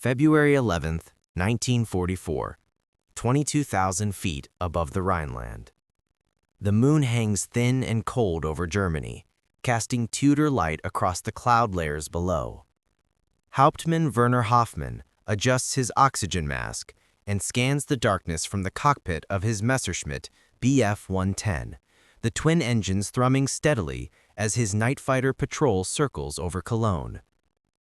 February 11th, 1944, 22,000 feet above the Rhineland. The moon hangs thin and cold over Germany, casting Tudor light across the cloud layers below. Hauptmann Werner Hoffmann adjusts his oxygen mask and scans the darkness from the cockpit of his Messerschmitt Bf-110, the twin engines thrumming steadily as his night fighter patrol circles over Cologne.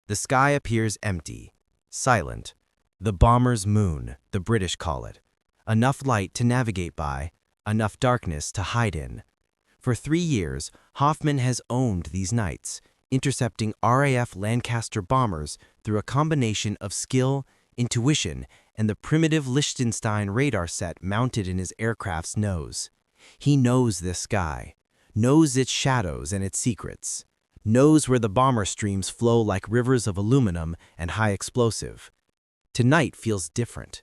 The sky appears empty, silent. The bomber's moon, the British call it. Enough light to navigate by, enough darkness to hide in. For 3 years, Hoffmann has owned these nights, intercepting RAF Lancaster bombers through a combination of skill, intuition, and the primitive Liechtenstein radar set mounted in his aircraft's nose. He knows this sky, knows its shadows and its secrets, knows where the bomber streams flow like rivers of aluminum and high explosive. Tonight feels different.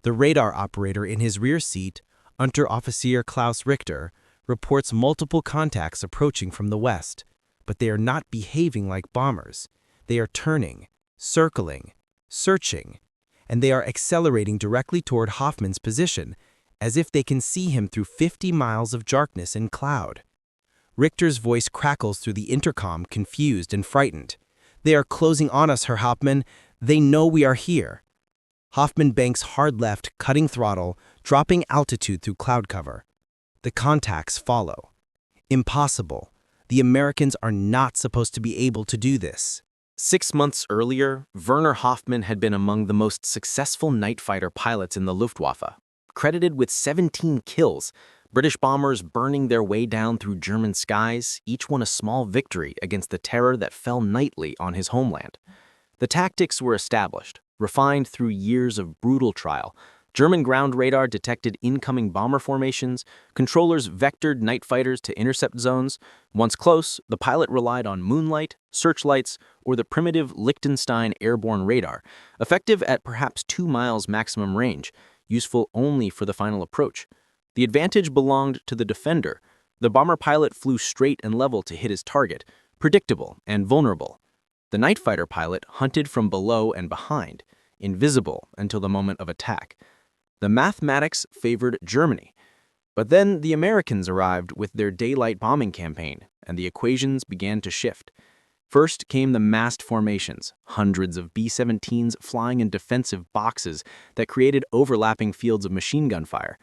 The radar operator in his rear seat, Unteroffizier Klaus Richter, reports multiple contacts approaching from the west, but they are not behaving like bombers. They are turning, circling, searching, and they are accelerating directly toward Hoffmann's position, as if they can see him through 50 miles of darkness and cloud. Richter's voice crackles through the intercom, confused and frightened. "They are closing on us, Herr Hauptmann. They know we are here." Hoffmann banks hard left, cutting throttle, dropping altitude through cloud cover. The contacts follow. Impossible. The Americans are not supposed to be able to do this. 6 months earlier, Werner Hoffmann had been among the most successful night fighter pilots in the Luftwaffe, credited with 17 kills, British bombers burning their way down through German skies, each one a small victory against the terror that fell nightly on his homeland. The tactics were established, refined through years of brutal trial. German ground radar detected incoming bomber formations, controllers vectored night fighters to intercept zones. Once close, the pilot relied on moonlight, searchlights, or the primitive Liechtenstein airborne radar, effective at perhaps 2 miles maximum range, useful only for the final approach. The advantage belonged to the defender. The bomber pilot flew straight and level to hit his target, predictable and vulnerable. The night fighter pilot hunted from below and behind, invisible until the moment of attack. The mathematics favored Germany. But then the Americans arrived with their daylight bombing campaign, and the equations began to shift. First came the massed formations, hundreds of B-17s flying in defensive boxes that created overlapping fields of machine gun fire.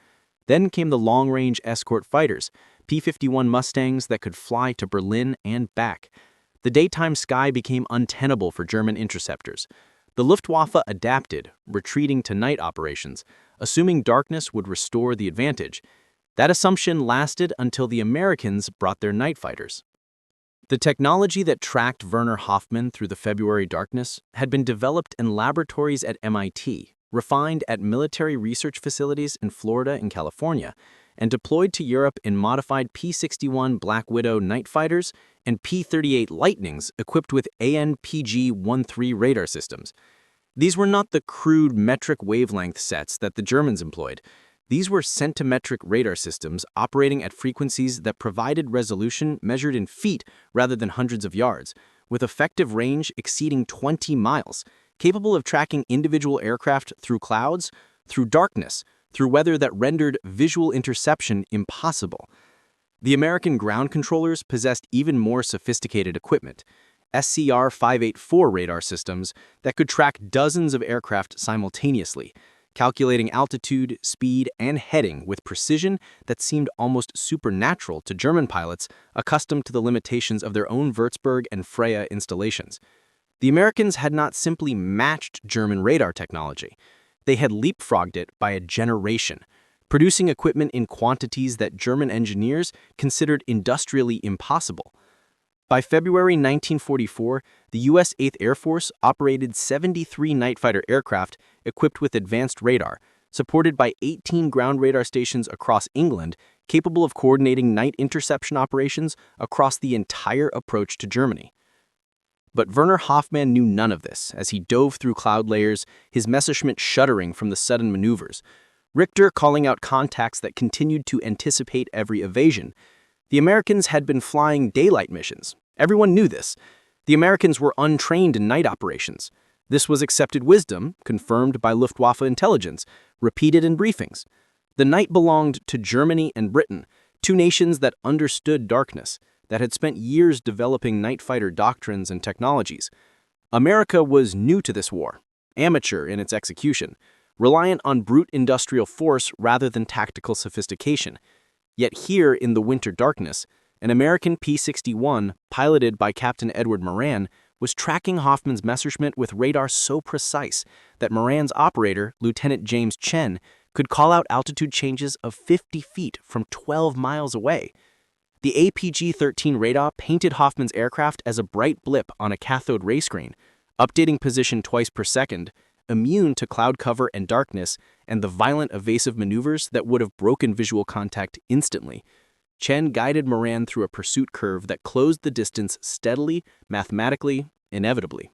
Then came the long-range escort fighters, P-51 Mustangs that could fly to Berlin and back. The daytime sky became untenable for German interceptors. The Luftwaffe adapted, retreating to night operations, assuming darkness would restore the advantage. That assumption lasted until the Americans brought their night fighters. The technology that tracked Werner Hoffmann through the February darkness had been developed in laboratories at MIT, refined at military research facilities in Florida and California, and deployed to Europe in modified P-61 Black Widow night fighters and P-38 Lightnings equipped with ANPG-13 radar systems. These were not the crude metric wavelength sets that the Germans employed. These were centimetric radar systems operating at frequencies that provided resolution measured in feet rather than hundreds of yards, with effective range exceeding 20 miles, capable of tracking individual aircraft through clouds, through darkness, through weather that rendered visual interception impossible. The American ground controllers possessed even more sophisticated equipment, SCR-584 radar systems that could track dozens of aircraft simultaneously, calculating altitude, speed, and heading with precision that seemed almost supernatural to German pilots accustomed to the limitations of their own Würzburg and Freya installations. The Americans had not simply matched German radar technology. They had leapfrogged it by a generation, producing equipment in quantities that German engineers considered industrially impossible. By February 1944, the U.S. 8th Air Force operated 73 night fighter aircraft equipped with advanced radar, supported by 18 ground radar stations across England, capable of coordinating night interception operations across the entire approach to Germany. But Werner Hoffmann knew none of this as he dove through cloud layers, his Messerschmitt shuddering from the sudden maneuvers. Richter calling out contacts that continued to anticipate every evasion. The Americans had been flying daylight missions. Everyone knew this. The Americans were untrained in night operations. This was accepted wisdom, confirmed by Luftwaffe intelligence, repeated in briefings. The night belonged to Germany and Britain, two nations that understood darkness, that had spent years developing night fighter doctrines and technologies. America was new to this war, amateur in its execution, reliant on brute industrial force rather than tactical sophistication. Yet here in the winter darkness, an American P-61, piloted by Captain Edward Moran, was tracking Hoffman's Messerschmitt with radar so precise that Moran's operator, Lieutenant James Chen, could call out altitude changes of 50 feet from 12 miles away. The APG-13 radar painted Hoffman's aircraft as a bright blip on a cathode ray screen, updating position twice per second, immune to cloud cover and darkness and the violent evasive maneuvers that would have broken visual contact instantly. Chen guided Moran through a pursuit curve that closed the distance steadily, mathematically, inevitably.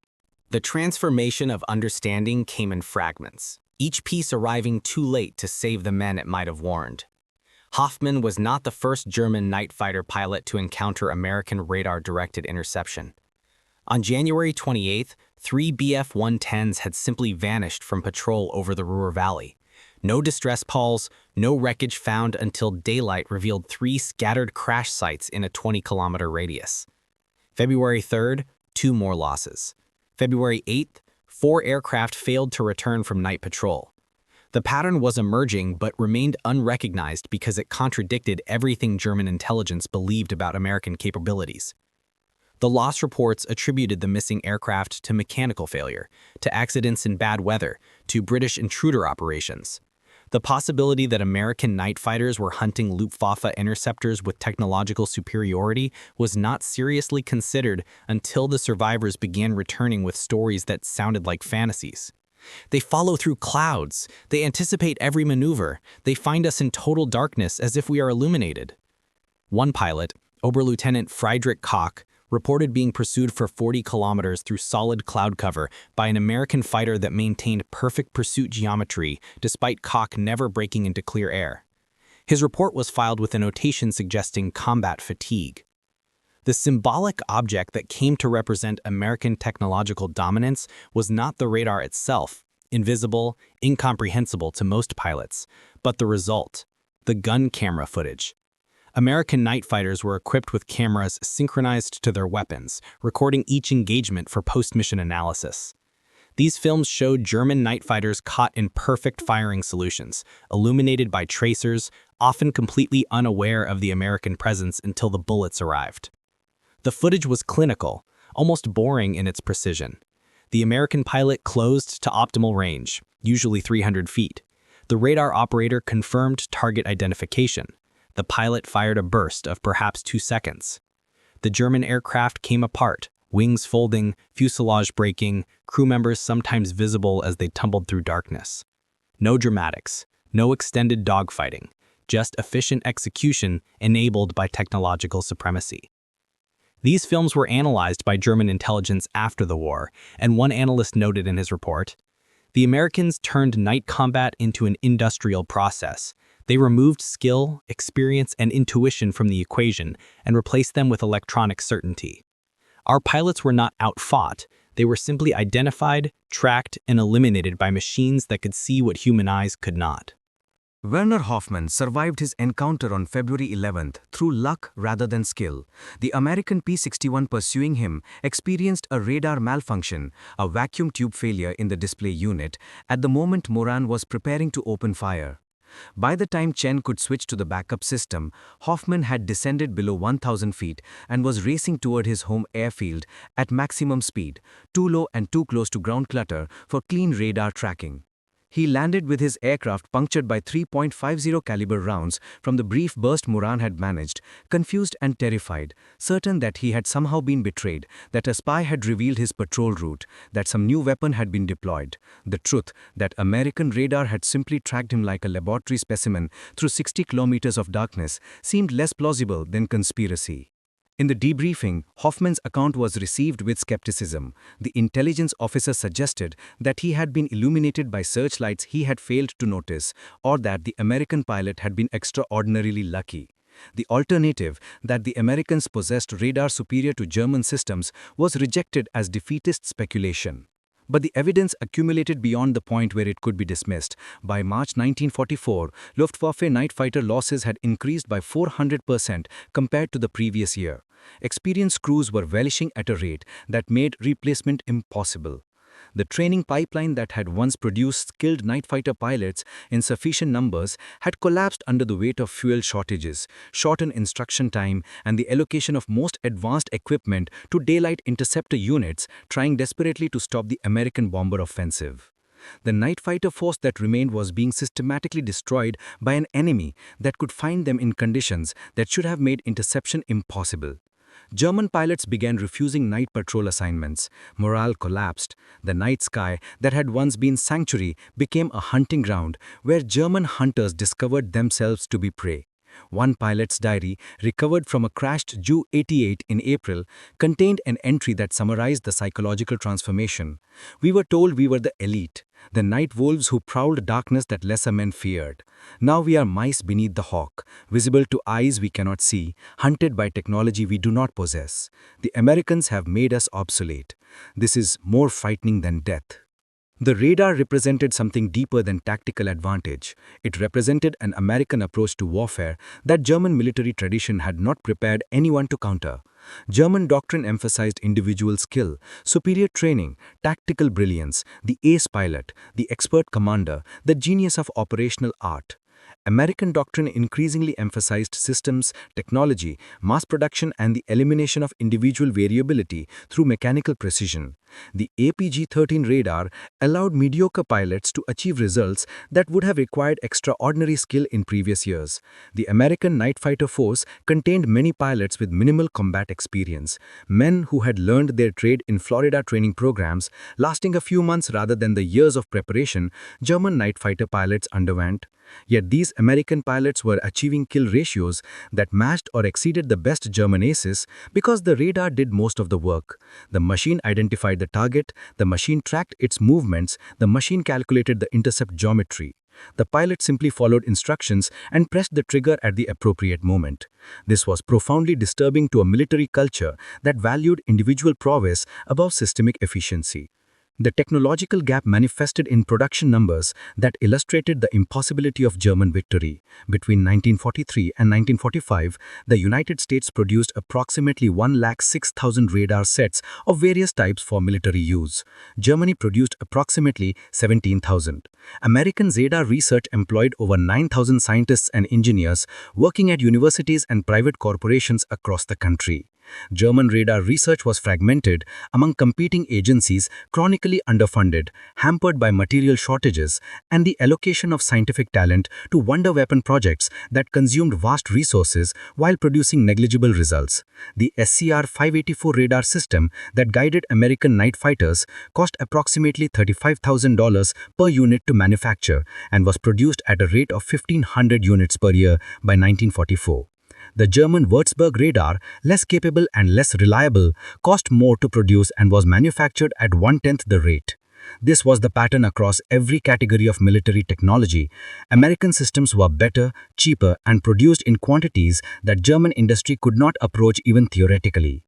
The transformation of understanding came in fragments, each piece arriving too late to save the men it might have warned. Hoffman was not the first German night fighter pilot to encounter American radar-directed interception. On January 28th, 3 Bf-110s had simply vanished from patrol over the Ruhr Valley. No distress calls, no wreckage found until daylight revealed 3 scattered crash sites in a 20-kilometer radius. February 3rd, 2 more losses. February 8th, 4 aircraft failed to return from night patrol. The pattern was emerging but remained unrecognized because it contradicted everything German intelligence believed about American capabilities. The loss reports attributed the missing aircraft to mechanical failure, to accidents in bad weather, to British intruder operations. The possibility that American night fighters were hunting Luftwaffe interceptors with technological superiority was not seriously considered until the survivors began returning with stories that sounded like fantasies. They follow through clouds. They anticipate every maneuver. They find us in total darkness as if we are illuminated. One pilot, Oberlieutenant Friedrich Koch, reported being pursued for 40 kilometers through solid cloud cover by an American fighter that maintained perfect pursuit geometry despite Koch never breaking into clear air. His report was filed with a notation suggesting combat fatigue. The symbolic object that came to represent American technological dominance was not the radar itself, invisible, incomprehensible to most pilots, but the result, the gun camera footage. American night fighters were equipped with cameras synchronized to their weapons, recording each engagement for post-mission analysis. These films showed German night fighters caught in perfect firing solutions, illuminated by tracers, often completely unaware of the American presence until the bullets arrived. The footage was clinical, almost boring in its precision. The American pilot closed to optimal range, usually 300 feet. The radar operator confirmed target identification. The pilot fired a burst of perhaps 2 seconds. The German aircraft came apart, wings folding, fuselage breaking, crew members sometimes visible as they tumbled through darkness. No dramatics, no extended dogfighting, just efficient execution enabled by technological supremacy. These films were analyzed by German intelligence after the war, and one analyst noted in his report, "The Americans turned night combat into an industrial process. They removed skill, experience, and intuition from the equation and replaced them with electronic certainty. Our pilots were not outfought. They were simply identified, tracked, and eliminated by machines that could see what human eyes could not." Werner Hoffman survived his encounter on February 11th through luck rather than skill. The American P-61 pursuing him experienced a radar malfunction, a vacuum tube failure in the display unit, at the moment Moran was preparing to open fire. By the time Chen could switch to the backup system, Hoffman had descended below 1,000 feet and was racing toward his home airfield at maximum speed, too low and too close to ground clutter for clean radar tracking. He landed with his aircraft punctured by 3.50 caliber rounds from the brief burst Moran had managed, confused and terrified, certain that he had somehow been betrayed, that a spy had revealed his patrol route, that some new weapon had been deployed. The truth, that American radar had simply tracked him like a laboratory specimen through 60 kilometers of darkness, seemed less plausible than conspiracy. In the debriefing, Hoffman's account was received with skepticism. The intelligence officer suggested that he had been illuminated by searchlights he had failed to notice, or that the American pilot had been extraordinarily lucky. The alternative, that the Americans possessed radar superior to German systems, was rejected as defeatist speculation. But the evidence accumulated beyond the point where it could be dismissed. By March 1944, Luftwaffe night fighter losses had increased by 400% compared to the previous year. Experienced crews were vanishing at a rate that made replacement impossible. The training pipeline that had once produced skilled night fighter pilots in sufficient numbers had collapsed under the weight of fuel shortages, shortened instruction time, and the allocation of most advanced equipment to daylight interceptor units trying desperately to stop the American bomber offensive. The night fighter force that remained was being systematically destroyed by an enemy that could find them in conditions that should have made interception impossible. German pilots began refusing night patrol assignments. Morale collapsed. The night sky that had once been sanctuary became a hunting ground where German hunters discovered themselves to be prey. One pilot's diary, recovered from a crashed Ju-88 in April, contained an entry that summarized the psychological transformation. We were told we were the elite, the night wolves who prowled darkness that lesser men feared. Now we are mice beneath the hawk, visible to eyes we cannot see, hunted by technology we do not possess. The Americans have made us obsolete. This is more frightening than death. The radar represented something deeper than tactical advantage. It represented an American approach to warfare that German military tradition had not prepared anyone to counter. German doctrine emphasized individual skill, superior training, tactical brilliance, the ace pilot, the expert commander, the genius of operational art. American doctrine increasingly emphasized systems, technology, mass production, and the elimination of individual variability through mechanical precision. The APG-13 radar allowed mediocre pilots to achieve results that would have required extraordinary skill in previous years. The American night fighter force contained many pilots with minimal combat experience, men who had learned their trade in Florida training programs, lasting a few months rather than the years of preparation German night fighter pilots underwent. Yet these American pilots were achieving kill ratios that matched or exceeded the best German aces because the radar did most of the work. The machine identified the target, the machine tracked its movements, the machine calculated the intercept geometry. The pilot simply followed instructions and pressed the trigger at the appropriate moment. This was profoundly disturbing to a military culture that valued individual prowess above systemic efficiency. The technological gap manifested in production numbers that illustrated the impossibility of German victory. Between 1943 and 1945, the United States produced approximately 106,000 radar sets of various types for military use. Germany produced approximately 17,000. American radar research employed over 9,000 scientists and engineers working at universities and private corporations across the country. German radar research was fragmented among competing agencies, chronically underfunded, hampered by material shortages, and the allocation of scientific talent to wonder weapon projects that consumed vast resources while producing negligible results. The SCR-584 radar system that guided American night fighters cost approximately $35,000 per unit to manufacture and was produced at a rate of 1,500 units per year by 1944. The German Würzburg radar, less capable and less reliable, cost more to produce and was manufactured at one-tenth the rate. This was the pattern across every category of military technology. American systems were better, cheaper, and produced in quantities that German industry could not approach even theoretically.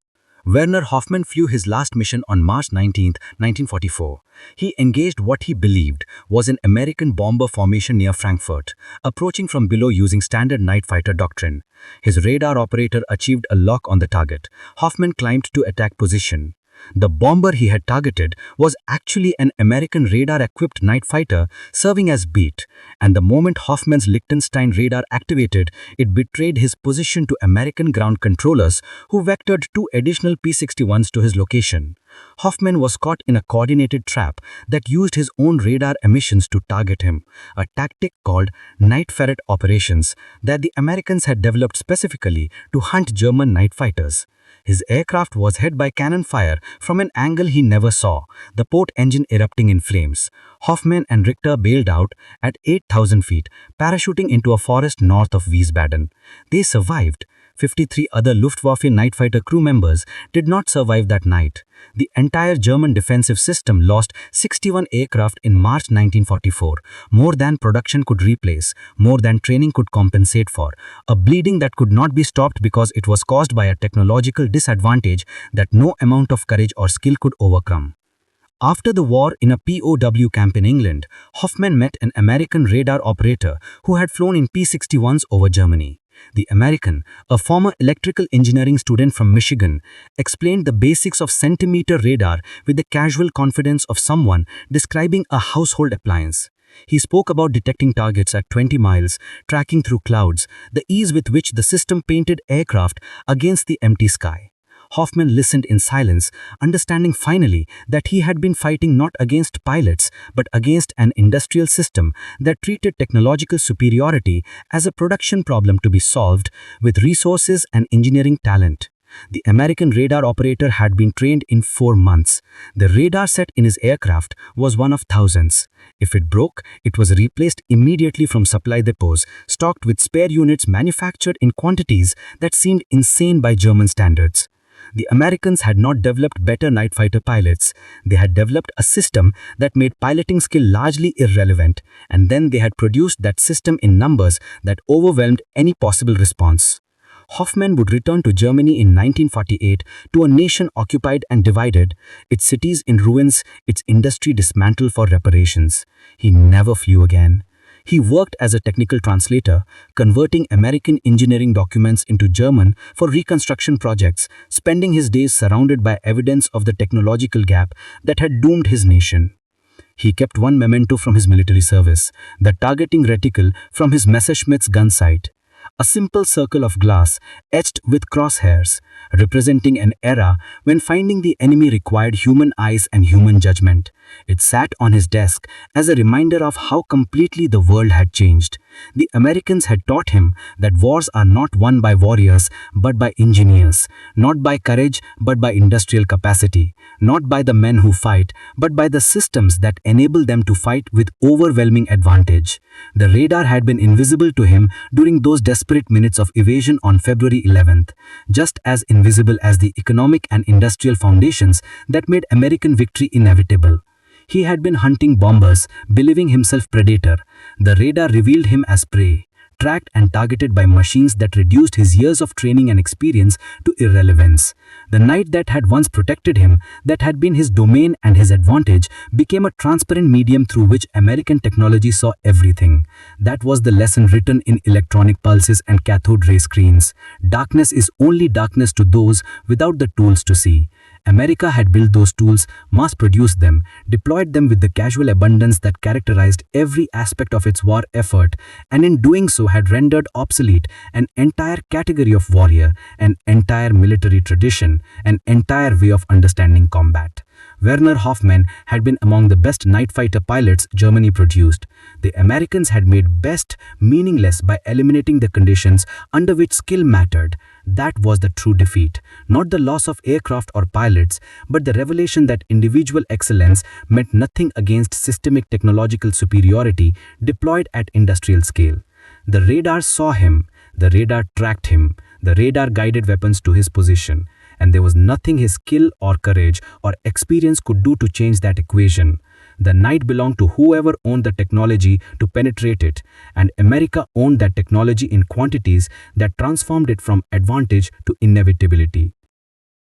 Werner Hoffmann flew his last mission on March 19, 1944. He engaged what he believed was an American bomber formation near Frankfurt, approaching from below using standard night fighter doctrine. His radar operator achieved a lock on the target. Hoffmann climbed to attack position. The bomber he had targeted was actually an American radar-equipped night fighter serving as bait, and the moment Hoffmann's Liechtenstein radar activated, it betrayed his position to American ground controllers who vectored 2 additional P-61s to his location. Hoffmann was caught in a coordinated trap that used his own radar emissions to target him, a tactic called night ferret operations that the Americans had developed specifically to hunt German night fighters. His aircraft was hit by cannon fire from an angle he never saw, the port engine erupting in flames. Hoffmann and Richter bailed out at 8,000 feet, parachuting into a forest north of Wiesbaden. They survived. 53 other Luftwaffe night fighter crew members did not survive that night. The entire German defensive system lost 61 aircraft in March 1944, more than production could replace, more than training could compensate for, a bleeding that could not be stopped because it was caused by a technological disadvantage that no amount of courage or skill could overcome. After the war in a POW camp in England, Hoffman met an American radar operator who had flown in P-61s over Germany. The American, a former electrical engineering student from Michigan, explained the basics of centimeter radar with the casual confidence of someone describing a household appliance. He spoke about detecting targets at 20 miles, tracking through clouds, the ease with which the system painted aircraft against the empty sky. Hoffman listened in silence, understanding finally that he had been fighting not against pilots but against an industrial system that treated technological superiority as a production problem to be solved with resources and engineering talent. The American radar operator had been trained in 4 months. The radar set in his aircraft was one of thousands. If it broke, it was replaced immediately from supply depots, stocked with spare units manufactured in quantities that seemed insane by German standards. The Americans had not developed better night fighter pilots. They had developed a system that made piloting skill largely irrelevant, and then they had produced that system in numbers that overwhelmed any possible response. Hoffman would return to Germany in 1948 to a nation occupied and divided, its cities in ruins, its industry dismantled for reparations. He never flew again. He worked as a technical translator, converting American engineering documents into German for reconstruction projects, spending his days surrounded by evidence of the technological gap that had doomed his nation. He kept one memento from his military service, the targeting reticle from his Messerschmitt's gun sight. A simple circle of glass etched with crosshairs, representing an era when finding the enemy required human eyes and human judgment. It sat on his desk as a reminder of how completely the world had changed. The Americans had taught him that wars are not won by warriors but by engineers, not by courage but by industrial capacity, not by the men who fight but by the systems that enable them to fight with overwhelming advantage. The radar had been invisible to him during those desperate minutes of evasion on February 11th, just as invisible as the economic and industrial foundations that made American victory inevitable. He had been hunting bombers, believing himself predator. The radar revealed him as prey, tracked and targeted by machines that reduced his years of training and experience to irrelevance. The night that had once protected him, that had been his domain and his advantage, became a transparent medium through which American technology saw everything. That was the lesson written in electronic pulses and cathode ray screens. Darkness is only darkness to those without the tools to see. America had built those tools, mass-produced them, deployed them with the casual abundance that characterized every aspect of its war effort, and in doing so had rendered obsolete an entire category of warrior, an entire military tradition, an entire way of understanding combat. Werner Hoffmann had been among the best night fighter pilots Germany produced. The Americans had made best meaningless by eliminating the conditions under which skill mattered. That was the true defeat, not the loss of aircraft or pilots, but the revelation that individual excellence meant nothing against systemic technological superiority deployed at industrial scale. The radar saw him, the radar tracked him, the radar guided weapons to his position, and there was nothing his skill or courage or experience could do to change that equation. The night belonged to whoever owned the technology to penetrate it, and America owned that technology in quantities that transformed it from advantage to inevitability.